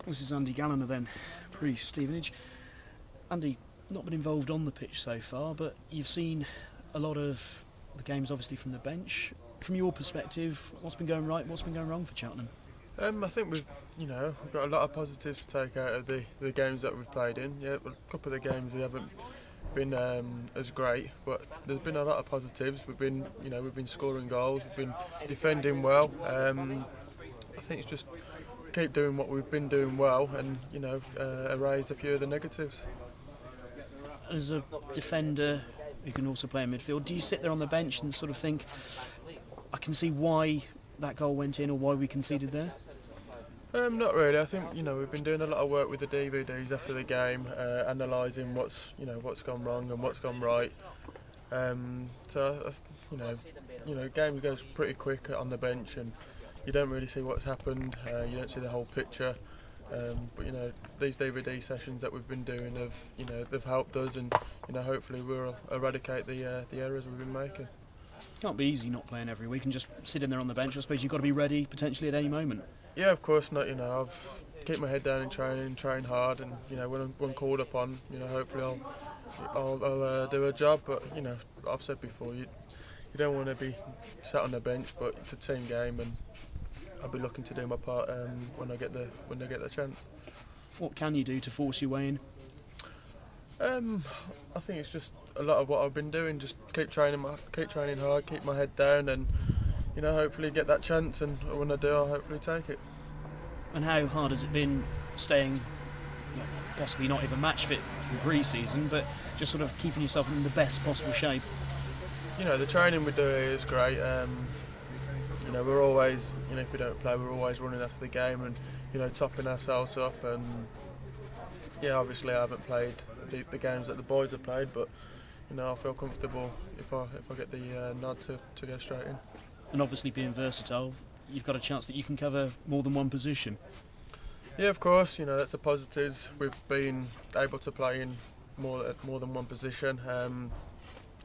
This is Andy Gallinagh then, pre-Stevenage. Andy, not been involved on the pitch so far, but you've seen a lot of the games obviously from the bench. From your perspective, what's been going right, what's been going wrong for Cheltenham? I think we've got a lot of positives to take out of the games that we've played in. Yeah, a couple of the games we haven't been as great, but there's been a lot of positives. We've been scoring goals, we've been defending well. I think it's just keep doing what we've been doing well, and erase a few of the negatives. As a defender who can also play in midfield, do you sit there on the bench and sort of think, I can see why that goal went in or why we conceded there? Not really. I think we've been doing a lot of work with the DVDs after the game, analysing what's gone wrong and what's gone right. Games goes pretty quick on the bench, and you don't really see what's happened. You don't see the whole picture. But these DVD sessions that we've been doing they've helped us, and hopefully we'll eradicate the errors we've been making. It can't be easy not playing every week and just sitting there on the bench. I suppose you've got to be ready potentially at any moment. Yeah, of course not. I've keep my head down in training, train hard, and when I'm called upon, hopefully I'll do a job. But I've said before, you don't want to be sat on the bench, but it's a team game, and I'll be looking to do my part when I get the chance. What can you do to force your way in? I think it's just a lot of what I've been doing. Just keep training hard, keep my head down, and hopefully get that chance. And when I do, I'll hopefully take it. And how hard has it been staying, possibly not even match fit for pre-season, but just sort of keeping yourself in the best possible shape? The training we do here is great. We're always, if we don't play, we're always running after the game and topping ourselves up. And obviously I haven't played the games that the boys have played, but I feel comfortable if I get the nod to go straight in. And obviously being versatile, you've got a chance that you can cover more than one position. Yeah, of course. That's a positive. We've been able to play in more than one position. And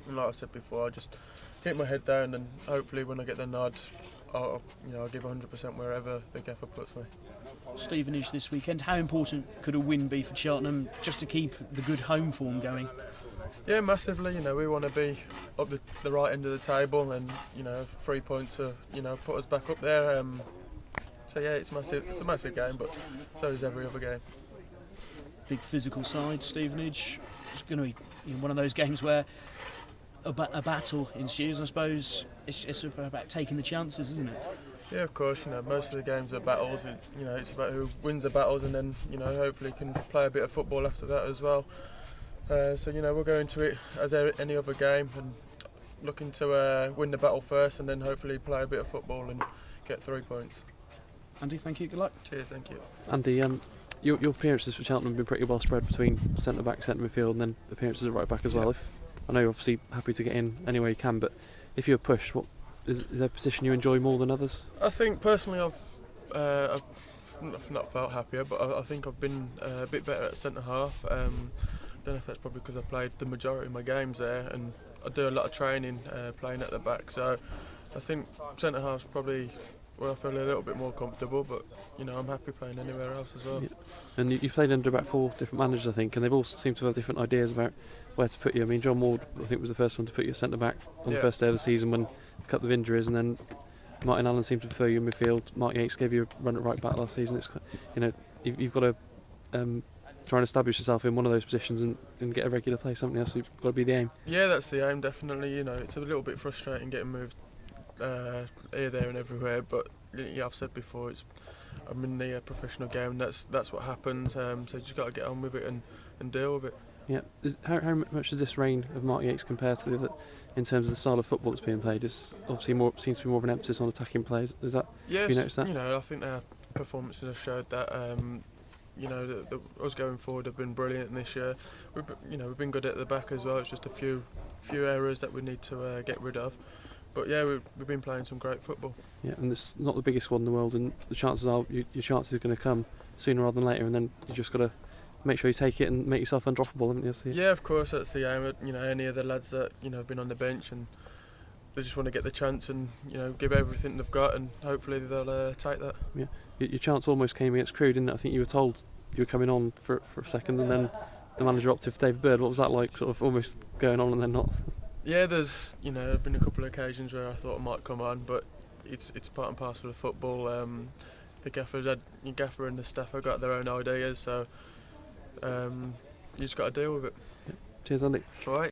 like I said before, I just keep my head down, and hopefully when I get the nod, I'll give 100% wherever the gaffer puts me. Stevenage this weekend, how important could a win be for Cheltenham just to keep the good home form going? Yeah, massively. We want to be up the right end of the table, and 3 points to put us back up there. So yeah, it's massive. It's a massive game, but so is every other game. Big physical side, Stevenage. It's going to be one of those games where a battle ensues. I suppose it's about taking the chances, isn't it? Yeah, of course. Most of the games are battles. It's about who wins the battles, and then hopefully can play a bit of football after that as well. So we'll go into it as any other game, and looking to win the battle first, and then hopefully play a bit of football and get 3 points. Andy, thank you. Good luck. Cheers. Thank you. Andy, your appearances for Cheltenham have been pretty well spread between centre back, centre midfield, and then appearances at right back as well. I know you're obviously happy to get in any way you can, but if you're pushed, what is there a position you enjoy more than others? I think personally I've not felt happier, but I think I've been a bit better at centre half. Don't know if that's probably because I played the majority of my games there, and I do a lot of training playing at the back. So I think centre half's probably where I feel a little bit more comfortable, but I'm happy playing anywhere else as well. Yeah. And you've played under about 4 different managers, I think, and they've all seemed to have different ideas about where to put you. I mean, John Ward, I think, was the first one to put you centre back on the first day of the season when a couple of injuries, and then Martin Allen seemed to prefer you in midfield. Mark Yates gave you a run at right back last season. It's you've got to try and establish yourself in one of those positions and get a regular place, haven't you? So you've got to be the aim. Yeah, that's the aim, definitely. It's a little bit frustrating getting moved here, there and everywhere, but I've said before, I'm in the professional game, and that's what happens, so you just got to get on with it and deal with it. Yeah. How much does this reign of Mark Yates compare to the other in terms of the style of football that's being played? It's obviously seems to be more of an emphasis on attacking players. Is that? Yes, have you noticed that? I think our performances have showed that. Us going forward have been brilliant this year. We've been good at the back as well. It's just a few errors that we need to get rid of. But yeah, we've been playing some great football. Yeah, and it's not the biggest squad in the world, and the chances are your chances are going to come sooner rather than later, and then you just got to make sure you take it and make yourself undroppable, haven't you? Yeah, of course, that's the aim. Any of the lads that have been on the bench, and they just want to get the chance and give everything they've got, and hopefully they'll take that. Yeah. your chance almost came against Crewe, didn't it? I think you were told you were coming on for a second, and then the manager opted for David Bird. What was that like, sort of almost going on and then not? Yeah, there's been a couple of occasions where I thought I might come on, but it's part and parcel of football. The gaffer and the staff have got their own ideas, so you just got to deal with it. Cheers, Andy. All right.